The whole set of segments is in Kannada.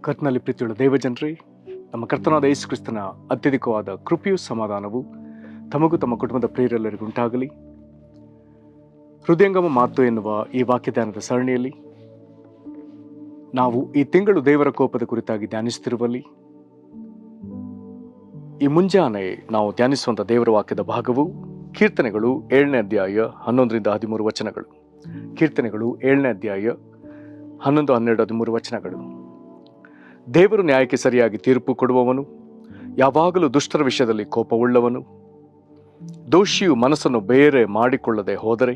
ಕರ್ತನಲ್ಲಿ ಪ್ರೀತಿಯುಳ್ಳ ದೇವಜನರೇ, ನಮ್ಮ ಕರ್ತನಾದ ಯೇಸು ಕ್ರಿಸ್ತನ ಅತ್ಯಧಿಕವಾದ ಕೃಪೆಯೂ ಸಮಾಧಾನವು ತಮಗೂ ತಮ್ಮ ಕುಟುಂಬದ ಪ್ರಿಯರೆಲ್ಲರಿಗೂ ಉಂಟಾಗಲಿ. ಹೃದಯಂಗಮ ಮಾತು ಎನ್ನುವ ಈ ವಾಕ್ಯದಾನದ ಸರಣಿಯಲ್ಲಿ ನಾವು ಈ ತಿಂಗಳು ದೇವರ ಕೋಪದ ಕುರಿತಾಗಿ ಧ್ಯಾನಿಸುತ್ತಿರುವಲ್ಲಿ ಈ ಮುಂಜಾನೆ ನಾವು ಧ್ಯಾನಿಸುವಂಥ ದೇವರ ವಾಕ್ಯದ ಭಾಗವು ಕೀರ್ತನೆಗಳು 7ನೇ ಅಧ್ಯಾಯ 11-13 ವಚನಗಳು. ಕೀರ್ತನೆಗಳು 7ನೇ ಅಧ್ಯಾಯ 11, 12, 13 ವಚನಗಳು. ದೇವರು ನ್ಯಾಯಕ್ಕೆ ಸರಿಯಾಗಿ ತೀರ್ಪು ಕೊಡುವವನು, ಯಾವಾಗಲೂ ದುಷ್ಟರ ವಿಷಯದಲ್ಲಿ ಕೋಪವುಳ್ಳವನು. ದೋಷಿಯು ಮನಸ್ಸನ್ನು ಬೇರೆ ಮಾಡಿಕೊಳ್ಳದೆ ಹೋದರೆ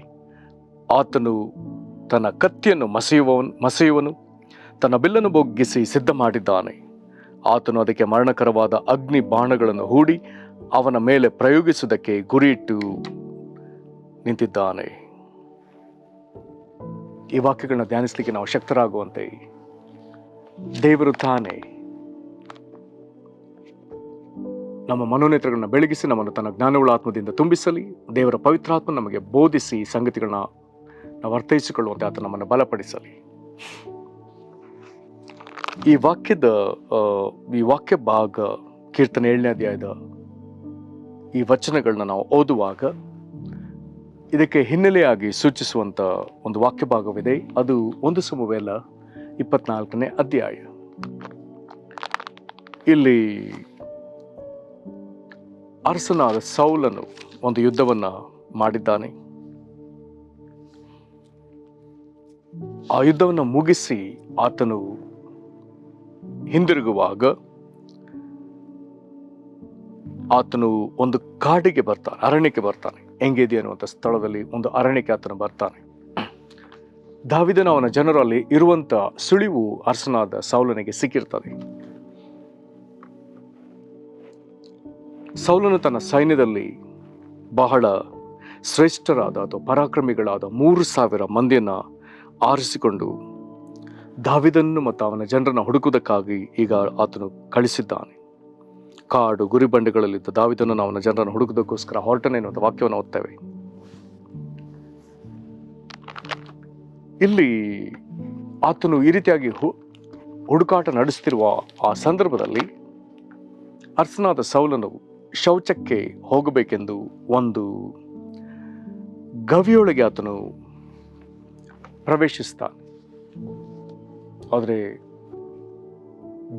ಆತನು ತನ್ನ ಕತ್ತಿಯನ್ನು ಮಸೆಯುವನು, ತನ್ನ ಬಿಲ್ಲನ್ನು ಬೊಗ್ಗಿಸಿ ಸಿದ್ಧ ಮಾಡಿದ್ದಾನೆ. ಆತನು ಅದಕ್ಕೆ ಮರಣಕರವಾದ ಅಗ್ನಿ ಬಾಣಗಳನ್ನು ಹೂಡಿ ಅವನ ಮೇಲೆ ಪ್ರಯೋಗಿಸುವುದಕ್ಕೆ ಗುರಿಯಿಟ್ಟು ನಿಂತಿದ್ದಾನೆ. ಈ ವಾಕ್ಯಗಳನ್ನ ಧ್ಯಾನಿಸಲಿಕ್ಕೆ ನಾವು ಶಕ್ತರಾಗುವಂತೆ ದೇವರು ತಾನೇ ನಮ್ಮ ಮನೋನೇತ್ರಗಳನ್ನ ಬೆಳಗಿಸಿ ನಮ್ಮನ್ನು ತನ್ನ ಜ್ಞಾನವುಳ್ಳ ಆತ್ಮದಿಂದ ತುಂಬಿಸಲಿ. ದೇವರ ಪವಿತ್ರಾತ್ಮ ನಮಗೆ ಬೋಧಿಸಿ ಸಂಗತಿಗಳನ್ನ ನಾವು ಅರ್ಥೈಸಿಕೊಳ್ಳುವಂತೆ ಆತ ನಮ್ಮನ್ನು ಬಲಪಡಿಸಲಿ. ಈ ವಾಕ್ಯ ಭಾಗ ಕೀರ್ತನೆ 7ನೇ ಅಧ್ಯಾಯದ ಈ ವಚನಗಳನ್ನ ನಾವು ಓದುವಾಗ ಇದಕ್ಕೆ ಹಿನ್ನೆಲೆಯಾಗಿ ಸೂಚಿಸುವಂತ ಒಂದು ವಾಕ್ಯ ಭಾಗವಿದೆ. ಅದು 1 ಸಮುವೇಲ 24ನೇ ಅಧ್ಯಾಯ. ಇಲ್ಲಿ ಅರಸನಾದ ಸೌಲನು ಒಂದು ಯುದ್ಧವನ್ನ ಮಾಡಿದ್ದಾನೆ. ಆ ಯುದ್ಧವನ್ನು ಮುಗಿಸಿ ಆತನು ಹಿಂದಿರುಗುವಾಗ ಆತನು ಒಂದು ಕಾಡಿಗೆ ಬರ್ತಾನೆ, ಅರಣ್ಯಕ್ಕೆ ಬರ್ತಾನೆ. ಎಂಗೇದಿ ಅನ್ನುವಂಥ ಸ್ಥಳದಲ್ಲಿ ಒಂದು ಅರಣ್ಯಕ್ಕೆ ಆತನು ಬರ್ತಾನೆ. ದಾವೀದನ ಅವನ ಜನರಲ್ಲಿ ಇರುವಂತ ಸುಳಿವು ಅರಸನಾದ ಸೌಲನಿಗೆ ಸಿಕ್ಕಿರ್ತದೆ. ಸೌಲನು ತನ್ನ ಸೈನ್ಯದಲ್ಲಿ ಬಹಳ ಶ್ರೇಷ್ಠರಾದ ಅಥವಾ ಪರಾಕ್ರಮಿಗಳಾದ 3,000 ಮಂದಿಯನ್ನ ಆರಿಸಿಕೊಂಡು ದಾವೀದನನ್ನು ಮತ್ತು ಅವನ ಜನರನ್ನು ಹುಡುಕುವುದಕ್ಕಾಗಿ ಈಗ ಆತನು ಕಳಿಸಿದ್ದಾನೆ. ಕಾಡು ಗುರಿಬಂಡೆಗಳಲ್ಲಿದ್ದ ದಾವೀದನನ್ನು ಅವನ ಜನರನ್ನು ಹುಡುಕುವುದಕ್ಕೋಸ್ಕರ ಹೊರಟನೆ ಎನ್ನುವಂಥ ವಾಕ್ಯವನ್ನು ಓದ್ತೇವೆ. ಇಲ್ಲಿ ಆತನು ಈ ರೀತಿಯಾಗಿ ಹುಡುಕಾಟ ನಡೆಸುತ್ತಿರುವ ಆ ಸಂದರ್ಭದಲ್ಲಿ ಅರಸನಾದ ಸೌಲನು ಶೌಚಕ್ಕೆ ಹೋಗಬೇಕೆಂದು ಒಂದು ಗವಿಯೊಳಗೆ ಆತನು ಪ್ರವೇಶಿಸ್ತಾನೆ. ಆದರೆ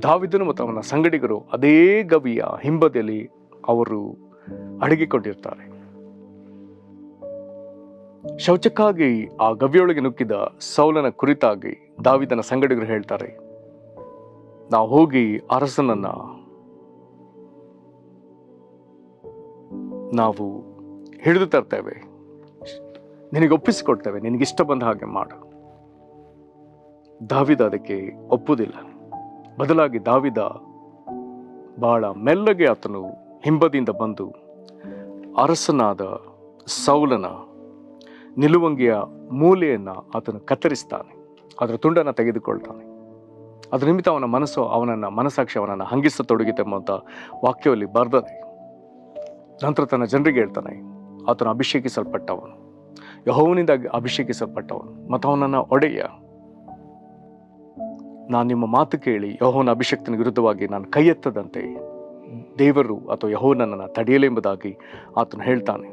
ದಾವೀದನು ಮತ್ತು ಅವನ ಸಂಗಡಿಗರು ಅದೇ ಗವಿಯ ಹಿಂಬದಿಯಲ್ಲಿ ಅವರು ಅಡಗಿಕೊಂಡಿರ್ತಾರೆ. ಶೌಚಕ್ಕಾಗಿ ಆ ಗವಿಯೊಳಗೆ ನುಗ್ಗಿದ ಸೌಲನ ಕುರಿತಾಗಿ ದಾವೀದನ ಸಂಗಡಿಗರು ಹೇಳ್ತಾರೆ, ನಾವು ಹೋಗಿ ಅರಸನನ್ನ ನಾವು ಹಿಡಿದು ತರ್ತೇವೆ, ನಿನಗೆ ಒಪ್ಪಿಸಿಕೊಡ್ತೇವೆ, ನಿನಗಿಷ್ಟ ಬಂದ ಹಾಗೆ ಮಾಡು. ದಾವೀದ ಅದಕ್ಕೆ ಒಪ್ಪುವುದಿಲ್ಲ. ಬದಲಾಗಿ ದಾವೀದ ಬಹಳ ಮೆಲ್ಲಗೆ ಆತನು ಹಿಂಬದಿಯಿಂದ ಬಂದು ಅರಸನಾದ ಸೌಲನ ನಿಲುವಂಗಿಯ ಮೂಲೆಯನ್ನ ಆತನು ಕತ್ತರಿಸ್ತಾನೆ, ಅದರ ತುಂಡನ್ನು ತೆಗೆದುಕೊಳ್ತಾನೆ. ಅದರ ನಿಮಿತ್ತ ಅವನ ಮನಸ್ಸಾಕ್ಷಿ ಅವನನ್ನು ಹಂಗಿಸತೊಡಗಿತೆಂಬಂತ ವಾಕ್ಯದಲ್ಲಿ ಬರ್ತದೆ. ನಂತರ ತನ್ನ ಜನರಿಗೆ ಹೇಳ್ತಾನೆ, ಆತನು ಅಭಿಷೇಕಿಸಲ್ಪಟ್ಟವನು, ಯೆಹೋವನಿಂದ ಅಭಿಷೇಕಿಸಲ್ಪಟ್ಟವನು ಮತ್ತು ಅವನನ್ನ ಒಡೆಯ. ನಾನು ನಿಮ್ಮ ಮಾತು ಕೇಳಿ ಯೆಹೋವನ ಅಭಿಷೇಕ್ತನ ವಿರುದ್ಧವಾಗಿ ನಾನು ಕೈ ಎತ್ತದಂತೆ ದೇವರು ಅಥವಾ ಯೆಹೋವನನ್ನು ತಡೆಯಲೆಂಬುದಾಗಿ ಆತನು ಹೇಳ್ತಾನೆ.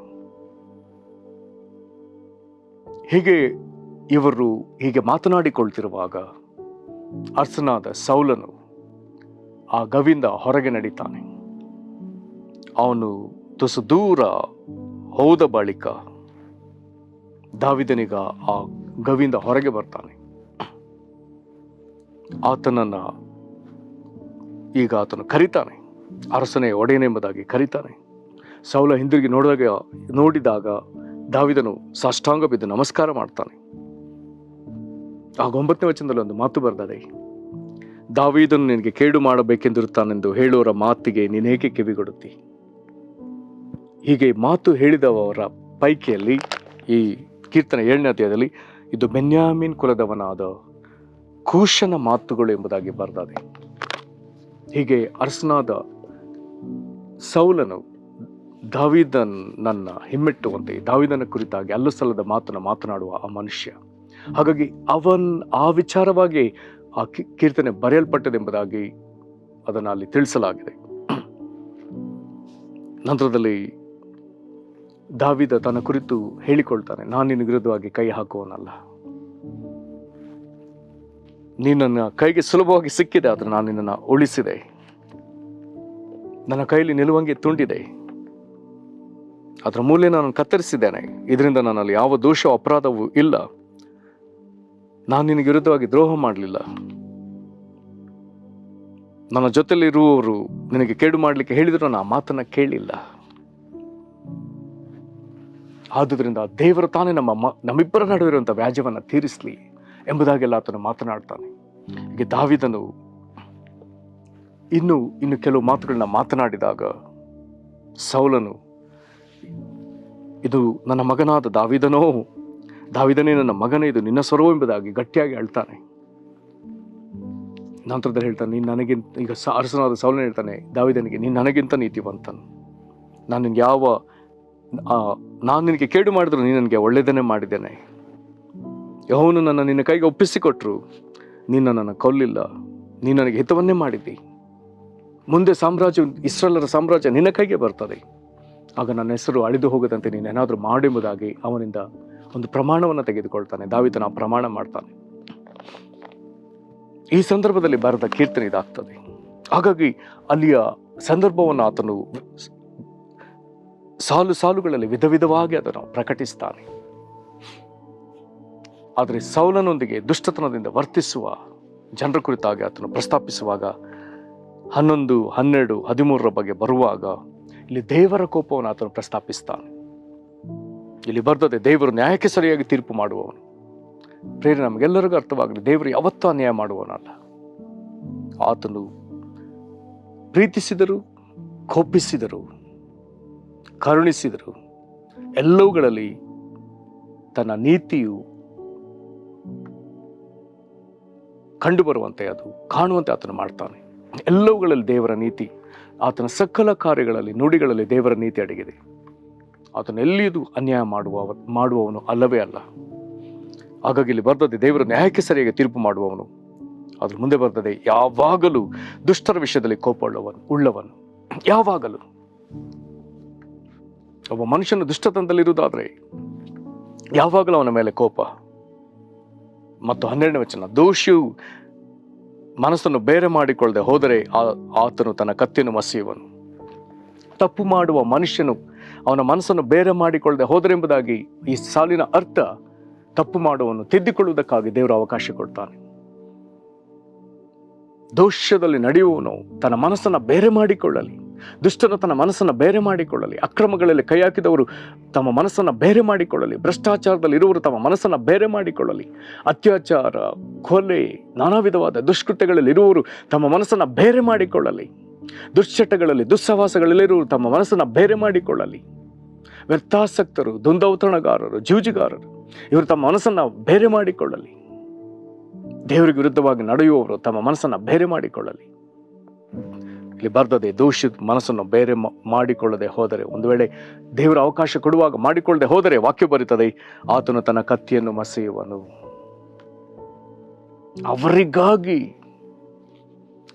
ಇವರು ಹೀಗೆ ಮಾತನಾಡಿಕೊಳ್ತಿರುವಾಗ ಅರಸನಾದ ಸೌಲನು ಆ ಗವಿಯಿಂದ ಹೊರಗೆ ನಡೀತಾನೆ. ಅವನು ತುಸು ದೂರ ಹೋದ ಬಳಿಕ ದಾವೀದನೀಗ ಆ ಗವಿಯಿಂದ ಹೊರಗೆ ಬರ್ತಾನೆ. ಆತನು ಕರೀತಾನೆ, ಅರಸನೇ ಒಡೆಯನೆಂಬುದಾಗಿ ಕರೀತಾನೆ. ಸೌಲ ಹಿಂದಿರುಗಿ ನೋಡಿದಾಗ ದಾವೀದನು ಸಾಷ್ಟಾಂಗ ಬಿದ್ದು ನಮಸ್ಕಾರ ಮಾಡ್ತಾನೆ. ಆಗ 9ನೇ ವಚನದಲ್ಲಿ ಒಂದು ಮಾತು ಬರ್ತದೆ, ದಾವೀದನು ನಿನಗೆ ಕೇಡು ಮಾಡಬೇಕೆಂದಿರುತ್ತಾನೆಂದು ಹೇಳುವವರ ಮಾತಿಗೆ ನೀನೇಕೆ ಕಿವಿಗೊಡುತ್ತಿ. ಹೀಗೆ ಮಾತು ಹೇಳಿದವರ ಪೈಕಿಯಲ್ಲಿ ಈ ಕೀರ್ತನೆ 7ನೇ ಅಧ್ಯಾಯದಲ್ಲಿ ಇದು ಬೆನ್ಯಾಮೀನ್ ಕುಲದವನಾದ ಕೂಷನ ಮಾತುಗಳು ಎಂಬುದಾಗಿ ಬರ್ತದೆ. ಹೀಗೆ ಅರಸನಾದ ಸೌಲನು ದಾವೀದನನ್ನ ಹಿಮ್ಮೆಟ್ಟುವಂತೆ ದಾವೀದನ ಕುರಿತಾಗಿ ಅಲ್ಲೂ ಸಲ್ಲದ ಮಾತನ್ನು ಮಾತನಾಡುವ ಆ ಮನುಷ್ಯ. ಹಾಗಾಗಿ ಆ ವಿಚಾರವಾಗಿ ಆ ಕೀರ್ತನೆ ಬರೆಯಲ್ಪಟ್ಟದೆಂಬುದಾಗಿ ಅದನ್ನು ಅಲ್ಲಿ ತಿಳಿಸಲಾಗಿದೆ. ನಂತರದಲ್ಲಿ ದಾವೀದ ತನ್ನ ಕುರಿತು ಹೇಳಿಕೊಳ್ತಾನೆ, ನಾನು ನಿನ್ನ ವಿರುದ್ಧವಾಗಿ ಕೈ ಹಾಕುವನಲ್ಲ, ನೀನು ನನ್ನ ಕೈಗೆ ಸುಲಭವಾಗಿ ಸಿಕ್ಕಿದೆ, ಆದರೆ ನಾನು ನಿನ್ನನ್ನು ಉಳಿಸಿದೆ, ನನ್ನ ಕೈಯಲ್ಲಿ ನಿಲುವಂಗಿ ತುಂಡಿದೆ, ಅದರ ಮೂಲೆ ನಾನು ಕತ್ತರಿಸಿದ್ದೇನೆ, ಇದರಿಂದ ನನ್ನಲ್ಲಿ ಯಾವ ದೋಷ ಅಪರಾಧವೂ ಇಲ್ಲ, ನಾನು ನಿನಗೆ ವಿರುದ್ಧವಾಗಿ ದ್ರೋಹ ಮಾಡಲಿಲ್ಲ, ನನ್ನ ಜೊತೆಲಿರುವವರು ನಿನಗೆ ಕೇಡು ಮಾಡಲಿಕ್ಕೆ ಹೇಳಿದ್ರು ನಾನು ಆ ಮಾತನ್ನ ಕೇಳಿಲ್ಲ. ಆದುದರಿಂದ ದೇವರು ತಾನೇ ನಮ್ಮಿಬ್ಬರ ನಡುವೆ ಇರುವಂಥ ವ್ಯಾಜ್ಯವನ್ನು ತೀರಿಸಲಿ ಎಂಬುದಾಗೆಲ್ಲ ಆತನು ಮಾತನಾಡ್ತಾನೆ. ಹೀಗೆ ದಾವೀದನು ಇನ್ನು ಕೆಲವು ಮಾತುಗಳನ್ನ ಮಾತನಾಡಿದಾಗ ಸೌಲನು, ಇದು ನನ್ನ ಮಗನಾದ ದಾವೀದನೇ ನನ್ನ ಮಗನೇ, ಇದು ನಿನ್ನ ಸ್ವರವು ಎಂಬುದಾಗಿ ಗಟ್ಟಿಯಾಗಿ ಅಳ್ತಾನೆ. ನಂತರದಲ್ಲಿ ಹೇಳ್ತಾನೆ, ನೀನು ನನಗಿಂತ, ಈಗ ಅರಸನಾದ ಸೌಲನು ಹೇಳ್ತಾನೆ ದಾವೀದನಿಗೆ, ನೀನು ನನಗಿಂತ ನೀತಿವಂತನು, ನಾನು ನಿನಗೆ ಕೇಡು ಮಾಡಿದ್ರು ನೀನು ನನಗೆ ಒಳ್ಳೆಯದನ್ನೇ ಮಾಡಿದ್ದೇನೆ, ಯೆಹೋವನು ನಿನ್ನ ಕೈಗೆ ಒಪ್ಪಿಸಿಕೊಟ್ರು, ನೀನು ನನ್ನನ್ನು ಕೊಲ್ಲಿಲ್ಲ, ನೀನು ನನಗೆ ಹಿತವನ್ನೇ ಮಾಡಿದ್ದಿ, ಮುಂದೆ ಇಸ್ರಾಯೇಲರ ಸಾಮ್ರಾಜ್ಯ ನಿನ್ನ ಕೈಗೆ ಬರ್ತದೆ, ಆಗ ನನ್ನ ಹೆಸರು ಅಳಿದು ಹೋಗದಂತೆ ನೀನು ಏನಾದರೂ ಮಾಡೆಂಬುದಾಗಿ ಅವನಿಂದ ಒಂದು ಪ್ರಮಾಣವನ್ನು ತೆಗೆದುಕೊಳ್ತಾನೆ. ದಾವೀದನ ಪ್ರಮಾಣ ಮಾಡ್ತಾನೆ. ಈ ಸಂದರ್ಭದಲ್ಲಿ ಬರೆದ ಕೀರ್ತನೆ ಇದಾಗ್ತದೆ. ಹಾಗಾಗಿ ಅಲ್ಲಿಯ ಸಂದರ್ಭವನ್ನು ಆತನು ಸಾಲುಗಳಲ್ಲಿ ವಿಧವಾಗಿ ಅದನ್ನು ಪ್ರಕಟಿಸ್ತಾನೆ. ಆದರೆ ಸೌಲನೊಂದಿಗೆ ದುಷ್ಟತನದಿಂದ ವರ್ತಿಸುವ ಜನರ ಕುರಿತಾಗಿ ಆತನು ಪ್ರಸ್ತಾಪಿಸುವಾಗ 11, 12, 13 ಬಗ್ಗೆ ಬರುವಾಗ ಇಲ್ಲಿ ದೇವರ ಕೋಪವನ್ನು ಆತನು ಪ್ರಸ್ತಾಪಿಸ್ತಾನೆ. ಇಲ್ಲಿ ಬರ್ತದೆ, ದೇವರು ನ್ಯಾಯಕ್ಕೆ ಸರಿಯಾಗಿ ತೀರ್ಪು ಮಾಡುವವನು. ಪ್ರೇರೆ ನಮಗೆಲ್ಲರಿಗೂ ಅರ್ಥವಾಗಲಿ, ದೇವರು ಯಾವತ್ತೂ ಅನ್ಯಾಯ ಮಾಡುವವನಲ್ಲ. ಆತನು ಪ್ರೀತಿಸಿದರು, ಕೋಪಿಸಿದರು, ಕರುಣಿಸಿದರು, ಎಲ್ಲವುಗಳಲ್ಲಿ ತನ್ನ ನೀತಿಯು ಕಂಡುಬರುವಂತೆ, ಅದು ಕಾಣುವಂತೆ ಆತನು ಮಾಡ್ತಾನೆ. ಎಲ್ಲವುಗಳಲ್ಲಿ ದೇವರ ನೀತಿ, ಆತನ ಸಕಲ ಕಾರ್ಯಗಳಲ್ಲಿ, ನುಡಿಗಳಲ್ಲಿ ದೇವರ ನೀತಿ ಅಡಗಿದೆ. ಆತನು ಎಲ್ಲಿಯೂ ಅನ್ಯಾಯ ಮಾಡುವವನು ಅಲ್ಲವೇ ಅಲ್ಲ. ಹಾಗಾಗಿ ಇಲ್ಲಿ ಬರ್ತದೆ, ದೇವರು ನ್ಯಾಯಕ್ಕೆ ಸರಿಯಾಗಿ ತೀರ್ಪು ಮಾಡುವವನು. ಅದ್ರ ಮುಂದೆ ಬರ್ತದೆ, ಯಾವಾಗಲೂ ದುಷ್ಟರ ವಿಷಯದಲ್ಲಿ ಕೋಪ ಉಳ್ಳವನು. ಯಾವಾಗಲೂ ಒಬ್ಬ ಮನುಷ್ಯನು ದುಷ್ಟತನದಲ್ಲಿರುವುದಾದ್ರೆ ಯಾವಾಗಲೂ ಅವನ ಮೇಲೆ ಕೋಪ. ಮತ್ತು 12ನೇ ವಚನ, ದೋಷಿಯು ಮನಸ್ಸನ್ನು ಬೇರೆ ಮಾಡಿಕೊಳ್ಳದೆ ಹೋದರೆ ಆತನು ತನ್ನ ಕತ್ತಿಯನ್ನು ಮಸೆಯುವನು. ತಪ್ಪು ಮಾಡುವ ಮನುಷ್ಯನು ಅವನ ಮನಸ್ಸನ್ನು ಬೇರೆ ಮಾಡಿಕೊಳ್ಳದೆ ಹೋದರೆಂಬುದಾಗಿ ಈ ಸಾಲಿನ ಅರ್ಥ, ತಪ್ಪು ಮಾಡುವವನು ತಿದ್ದಿಕೊಳ್ಳುವುದಕ್ಕಾಗಿ ದೇವರು ಅವಕಾಶ ಕೊಡ್ತಾನೆ. ದೋಷದಲ್ಲಿ ನಡೆಯುವವನು ತನ್ನ ಮನಸ್ಸನ್ನು ಬೇರೆ ಮಾಡಿಕೊಳ್ಳಲಿ, ದುಷ್ಟನು ತನ್ನ ಮನಸ್ಸನ್ನು ಬೇರೆ ಮಾಡಿಕೊಳ್ಳಲಿ, ಅಕ್ರಮಗಳಲ್ಲಿ ಕೈ ಹಾಕಿದವರು ತಮ್ಮ ಮನಸ್ಸನ್ನು ಬೇರೆ ಮಾಡಿಕೊಳ್ಳಲಿ, ಭ್ರಷ್ಟಾಚಾರದಲ್ಲಿ ಇರುವವರು ತಮ್ಮ ಮನಸ್ಸನ್ನು ಬೇರೆ ಮಾಡಿಕೊಳ್ಳಲಿ, ಅತ್ಯಾಚಾರ, ಕೊಲೆ, ನಾನಾ ವಿಧವಾದ ದುಷ್ಕೃತ್ಯಗಳಲ್ಲಿ ಇರುವವರು ತಮ್ಮ ಮನಸ್ಸನ್ನು ಬೇರೆ ಮಾಡಿಕೊಳ್ಳಲಿ, ದುಶ್ಚಟಗಳಲ್ಲಿ, ದುಸ್ಸಹವಾಸಗಳಲ್ಲಿರುವವರು ತಮ್ಮ ಮನಸ್ಸನ್ನು ಬೇರೆ ಮಾಡಿಕೊಳ್ಳಲಿ, ವ್ಯರ್ಥಾಸಕ್ತರು, ದುಂದೌತಣಗಾರರು, ಜೂಜಿಗಾರರು ಇವರು ತಮ್ಮ ಮನಸ್ಸನ್ನು ಬೇರೆ ಮಾಡಿಕೊಳ್ಳಲಿ, ದೇವರಿಗೆ ವಿರುದ್ಧವಾಗಿ ನಡೆಯುವವರು ತಮ್ಮ ಮನಸ್ಸನ್ನು ಬೇರೆ ಮಾಡಿಕೊಳ್ಳಲಿ. ಇಲ್ಲಿ ಬರ್ತದೆ, ದೋಷಿ ಮನಸ್ಸನ್ನು ಬೇರೆ ಮಾಡಿಕೊಳ್ಳದೆ ಹೋದರೆ, ಒಂದು ವೇಳೆ ದೇವರ ಅವಕಾಶ ಕೊಡುವಾಗ ಮಾಡಿಕೊಳ್ಳದೆ ಹೋದರೆ, ವಾಕ್ಯ ಬರುತ್ತದೆ, ಆತನು ತನ್ನ ಕತ್ತಿಯನ್ನು ಮಸೆಯುವನು. ಅವರಿಗಾಗಿ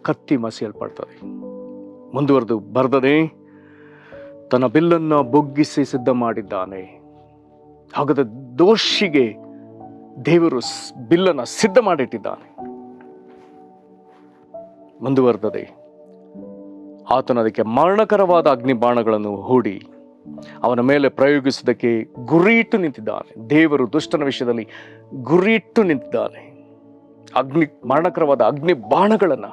ಕತ್ತಿ ಮಸೆಯಲ್ಪಡ್ತದೆ. ಮುಂದುವರೆದು ಬರ್ತದೆ, ತನ್ನ ಬಿಲ್ಲನ್ನು ಬೊಗ್ಗಿಸಿ ಸಿದ್ಧ ಮಾಡಿದ್ದಾನೆ. ಹಾಗಾದ ದೋಷಿಗೆ ದೇವರು ಬಿಲ್ಲನ್ನು ಸಿದ್ಧ ಮಾಡಿಟ್ಟಿದ್ದಾನೆ. ಮುಂದುವರೆದದೆ, ಆತನು ಅದಕ್ಕೆ ಮರಣಕರವಾದ ಅಗ್ನಿ ಬಾಣಗಳನ್ನು ಹೂಡಿ ಅವನ ಮೇಲೆ ಪ್ರಯೋಗಿಸುವುದಕ್ಕೆ ಗುರಿಯಿಟ್ಟು ನಿಂತಿದ್ದಾನೆ. ದೇವರು ದುಷ್ಟನ ವಿಷಯದಲ್ಲಿ ಗುರಿಯಿಟ್ಟು ನಿಂತಿದ್ದಾನೆ, ಮರಣಕರವಾದ ಅಗ್ನಿ ಬಾಣಗಳನ್ನು.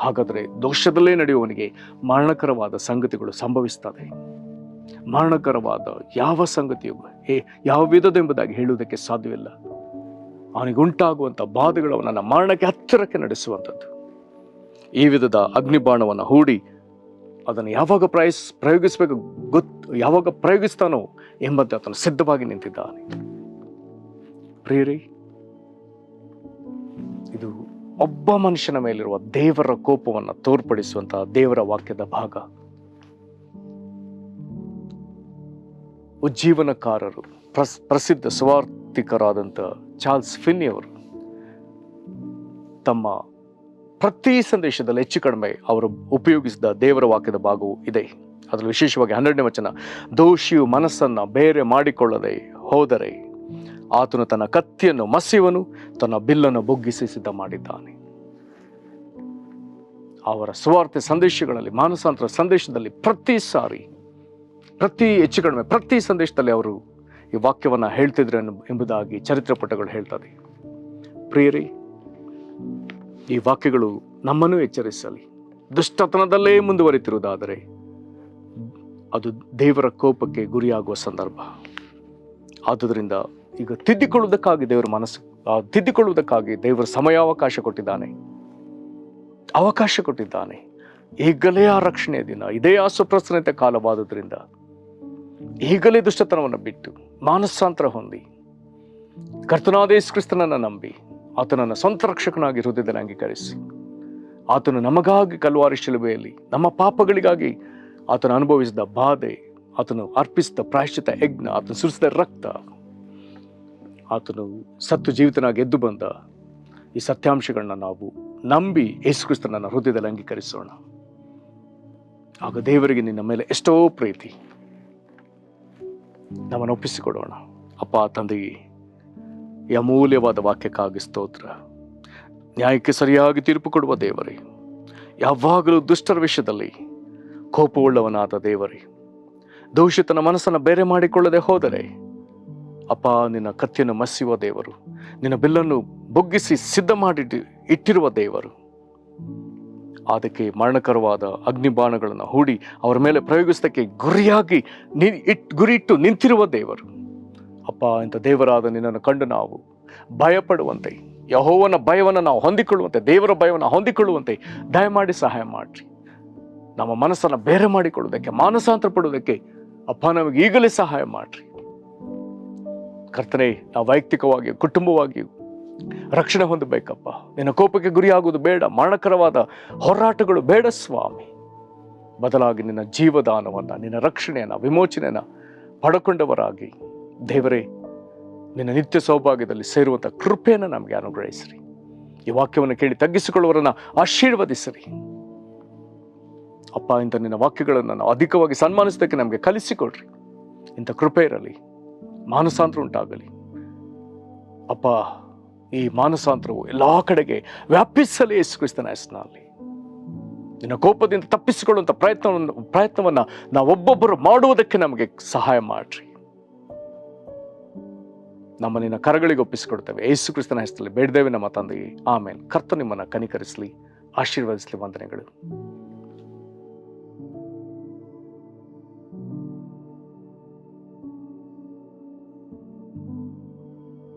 ಹಾಗಾದರೆ ದೋಷದಲ್ಲೇ ನಡೆಯುವವನಿಗೆ ಮರಣಕರವಾದ ಸಂಗತಿಗಳು ಸಂಭವಿಸ್ತದೆ. ಮರಣಕರವಾದ ಯಾವ ಸಂಗತಿಯು ಯಾವ ವಿಧದೆಂಬುದಾಗಿ ಹೇಳುವುದಕ್ಕೆ ಸಾಧ್ಯವಿಲ್ಲ. ಅವನಿಗೆ ಉಂಟಾಗುವಂಥ ಬಾಧೆಗಳು ಅವನನ್ನು ಮರಣಕ್ಕೆ ಹತ್ತಿರಕ್ಕೆ ನಡೆಸುವಂಥದ್ದು. ಈ ವಿಧದ ಅಗ್ನಿಬಾಣವನ್ನು ಹೂಡಿ ಅದನ್ನು ಯಾವಾಗ ಪ್ರಯೋಗಿಸಬೇಕು ಯಾವಾಗ ಪ್ರಯೋಗಿಸ್ತಾನೋ ಎಂಬಂತೆ ಆತನು ಸಿದ್ಧವಾಗಿ ನಿಂತಿದ್ದಾನೆ. ಪ್ರಿಯರೇ, ಇದು ಒಬ್ಬ ಮನುಷ್ಯನ ಮೇಲಿರುವ ದೇವರ ಕೋಪವನ್ನು ತೋರ್ಪಡಿಸುವಂತಹ ದೇವರ ವಾಕ್ಯದ ಭಾಗ. ಉಜ್ಜೀವನಕಾರರು, ಪ್ರಸಿದ್ಧ ಸುವಾರ್ತಿಕರಾದಂಥ ಚಾರ್ಲ್ಸ್ ಫಿನ್ನಿ ಅವರು ತಮ್ಮ ಪ್ರತಿ ಸಂದೇಶದಲ್ಲಿ ಹೆಚ್ಚು ಕಡಿಮೆ ಅವರು ಉಪಯೋಗಿಸಿದ ದೇವರ ವಾಕ್ಯದ ಭಾಗವು ಇದೆ. ಅದರಲ್ಲಿ ವಿಶೇಷವಾಗಿ 12ನೇ ವಚನ, ದೋಷಿಯು ಮನಸ್ಸನ್ನು ಬೇರೆ ಮಾಡಿಕೊಳ್ಳದೆ ಹೋದರೆ ಆತನು ತನ್ನ ಕತ್ತಿಯನ್ನು ಮಸಿಯುವನು, ತನ್ನ ಬಿಲ್ಲನ್ನು ಬೊಗ್ಗಿಸಿ ಸಿದ್ಧ ಮಾಡಿದ್ದಾನೆ. ಅವರ ಸುವಾರ್ತೆ ಸಂದೇಶಗಳಲ್ಲಿ, ಮಾನಸಾಂತರ ಸಂದೇಶದಲ್ಲಿ ಪ್ರತಿ ಸಾರಿ, ಹೆಚ್ಚು ಕಡಿಮೆ ಪ್ರತಿ ಸಂದೇಶದಲ್ಲಿ ಅವರು ಈ ವಾಕ್ಯವನ್ನು ಹೇಳ್ತಿದ್ರು ಎಂಬುದಾಗಿ ಚರಿತ್ರೆ ಪುಟಗಳು ಹೇಳ್ತದೆ. ಪ್ರಿಯರೇ, ಈ ವಾಕ್ಯಗಳು ನಮ್ಮನ್ನು ಎಚ್ಚರಿಸಲಿ. ದುಷ್ಟತನದಲ್ಲೇ ಮುಂದುವರಿತಿರುವುದಾದರೆ ಅದು ದೇವರ ಕೋಪಕ್ಕೆ ಗುರಿಯಾಗುವ ಸಂದರ್ಭ. ಆದುದರಿಂದ ಈಗ ತಿದ್ದಿಕೊಳ್ಳುವುದಕ್ಕಾಗಿ ದೇವರು ಸಮಯಾವಕಾಶ ಕೊಟ್ಟಿದ್ದಾನೆ. ಈಗಲೇ ಆ ರಕ್ಷಣೆಯ ದಿನ, ಇದೇ ಆ ಸುಪ್ರಸನ್ನತೆ ಕಾಲವಾದುದರಿಂದ ಈಗಲೇ ದುಷ್ಟತನವನ್ನು ಬಿಟ್ಟು ಮಾನಸಾಂತರ ಹೊಂದಿ ಕರ್ತನಾದ ಯೇಸು ಕ್ರಿಸ್ತನನ್ನು ನಂಬಿ ಆತನನ್ನು ಸ್ವಂತ ರಕ್ಷಕನಾಗಿ ಹೃದಯದಲ್ಲಿ ಅಂಗೀಕರಿಸಿ, ಆತನು ನಮಗಾಗಿ ಕಲ್ವಾರಿ ಶಿಲುಬೆಯಲ್ಲಿ ನಮ್ಮ ಪಾಪಗಳಿಗಾಗಿ ಆತನು ಅನುಭವಿಸಿದ ಬಾಧೆ, ಆತನು ಅರ್ಪಿಸಿದ ಪ್ರಾಯಶ್ಚಿತ ಯಜ್ಞ, ಆತನು ಸುರಿಸಿದ ರಕ್ತ, ಆತನು ಸತ್ತು ಜೀವಿತನಾಗಿ ಎದ್ದು ಬಂದ ಈ ಸತ್ಯಾಂಶಗಳನ್ನ ನಾವು ನಂಬಿ ಯೇಸು ಕ್ರಿಸ್ತನನ್ನು ಹೃದಯದಲ್ಲಿ ಅಂಗೀಕರಿಸೋಣ. ಆಗ ದೇವರಿಗೆ ನಿನ್ನ ಮೇಲೆ ಎಷ್ಟೋ ಪ್ರೀತಿ. ನಮ್ಮನ್ನು ಒಪ್ಪಿಸಿಕೊಡೋಣ. ಅಪ್ಪ ತಂದೆಯೇ, ಈ ಅಮೂಲ್ಯವಾದ ವಾಕ್ಯಕ್ಕಾಗಿ ಸ್ತೋತ್ರ. ನ್ಯಾಯಕ್ಕೆ ಸರಿಯಾಗಿ ತೀರ್ಪು ಕೊಡುವ ದೇವರೇ, ಯಾವಾಗಲೂ ದುಷ್ಟರ ವಿಷಯದಲ್ಲಿ ಕೋಪವುಳ್ಳವನಾದ ದೇವರೇ, ದೋಷಿತನ ಮನಸ್ಸನ್ನು ಬೇರೆ ಮಾಡಿಕೊಳ್ಳದೆ ಹೋದರೆ ಅಪ್ಪ ನಿನ್ನ ಕತ್ತಿಯನ್ನು ಮಸಿಯುವ ದೇವರು, ನಿನ್ನ ಬಿಲ್ಲನ್ನು ಬೊಗ್ಗಿಸಿ ಸಿದ್ಧ ಮಾಡಿ ಇಟ್ಟಿರುವ ದೇವರು, ಅದಕ್ಕೆ ಮರಣಕರವಾದ ಅಗ್ನಿಬಾಣಗಳನ್ನು ಹೂಡಿ ಅವರ ಮೇಲೆ ಪ್ರಯೋಗಿಸೋದಕ್ಕೆ ಗುರಿ ಇಟ್ಟು ನಿಂತಿರುವ ದೇವರು. ಅಪ್ಪ, ಇಂಥ ದೇವರಾದ ನಿನ್ನನ್ನು ಕಂಡು ನಾವು ಭಯಪಡುವಂತೆ, ಯೆಹೋವನ ಭಯವನ್ನು ನಾವು ಹೊಂದಿಕೊಳ್ಳುವಂತೆ, ದೇವರ ಭಯವನ್ನು ಹೊಂದಿಕೊಳ್ಳುವಂತೆ ದಯಮಾಡಿ ಸಹಾಯ ಮಾಡಿರಿ. ನಮ್ಮ ಮನಸ್ಸನ್ನು ಬೇರೆ ಮಾಡಿಕೊಳ್ಳುವುದಕ್ಕೆ, ಮಾನಸಾಂತರ ಪಡುವುದಕ್ಕೆ ಅಪ್ಪ ನಮಗೆ ಈಗಲೇ ಸಹಾಯ ಮಾಡಿರಿ. ಕರ್ತನೇ, ನಾವು ವೈಯಕ್ತಿಕವಾಗಿಯೂ ಕುಟುಂಬವಾಗಿಯೂ ರಕ್ಷಣೆ ಹೊಂದಬೇಕಪ್ಪ. ನಿನ್ನ ಕೋಪಕ್ಕೆ ಗುರಿಯಾಗುವುದು ಬೇಡ, ಮರಣಕರವಾದ ಹೋರಾಟಗಳು ಬೇಡ ಸ್ವಾಮಿ. ಬದಲಾಗಿ ನಿನ್ನ ಜೀವದಾನವನ್ನು, ನಿನ್ನ ರಕ್ಷಣೆಯನ್ನು, ವಿಮೋಚನೆಯನ್ನು ಪಡ್ಕೊಂಡವರಾಗಿ ದೇವರೇ ನಿನ್ನ ನಿತ್ಯ ಸೌಭಾಗ್ಯದಲ್ಲಿ ಸೇರುವಂಥ ಕೃಪೆಯನ್ನು ನಮಗೆ ಅನುಗ್ರಹಿಸಿರಿ. ಈ ವಾಕ್ಯವನ್ನು ಕೇಳಿ ತಗ್ಗಿಸಿಕೊಳ್ಳುವರನ್ನ ಆಶೀರ್ವದಿಸಿರಿ ಅಪ್ಪ. ಇಂಥ ನಿನ್ನ ವಾಕ್ಯಗಳನ್ನು ನಾವು ಅಧಿಕವಾಗಿ ಸನ್ಮಾನಿಸೋದಕ್ಕೆ ನಮಗೆ ಕಲಿಸಿಕೊಡ್ರಿ. ಇಂಥ ಕೃಪೆ ಇರಲಿ, ಮಾನಸಾಂತರ ಉಂಟಾಗಲಿ ಅಪ್ಪ. ಈ ಮಾನಸಾಂತರವು ಎಲ್ಲ ಕಡೆಗೆ ವ್ಯಾಪಿಸಲಿ ಯೇಸು ಕ್ರಿಸ್ತನ ಹೆಸರಿನಲ್ಲಿ. ನಿನ್ನ ಕೋಪದಿಂದ ತಪ್ಪಿಸಿಕೊಳ್ಳುವಂಥ ಪ್ರಯತ್ನವನ್ನು ನಾವೊಬ್ಬೊಬ್ಬರು ಮಾಡುವುದಕ್ಕೆ ನಮಗೆ ಸಹಾಯ ಮಾಡ್ರಿ. ನಮ್ಮ ನಿನ್ನ ಕರಗಳಿಗೆ ಒಪ್ಪಿಸಿಕೊಡ್ತೇವೆ ಯೇಸು ಕ್ರಿಸ್ತನ ಹೆಸರಲ್ಲಿ ಬೇಡ್ದೇವೆ ನಮ್ಮ ತಂದೆಯೇ, ಆಮೇಲೆ. ಕರ್ತನು ನಿಮ್ಮನ್ನು ಕನಿಕರಿಸಲಿ, ಆಶೀರ್ವದಿಸಲಿ. ವಂದನೆಗಳು.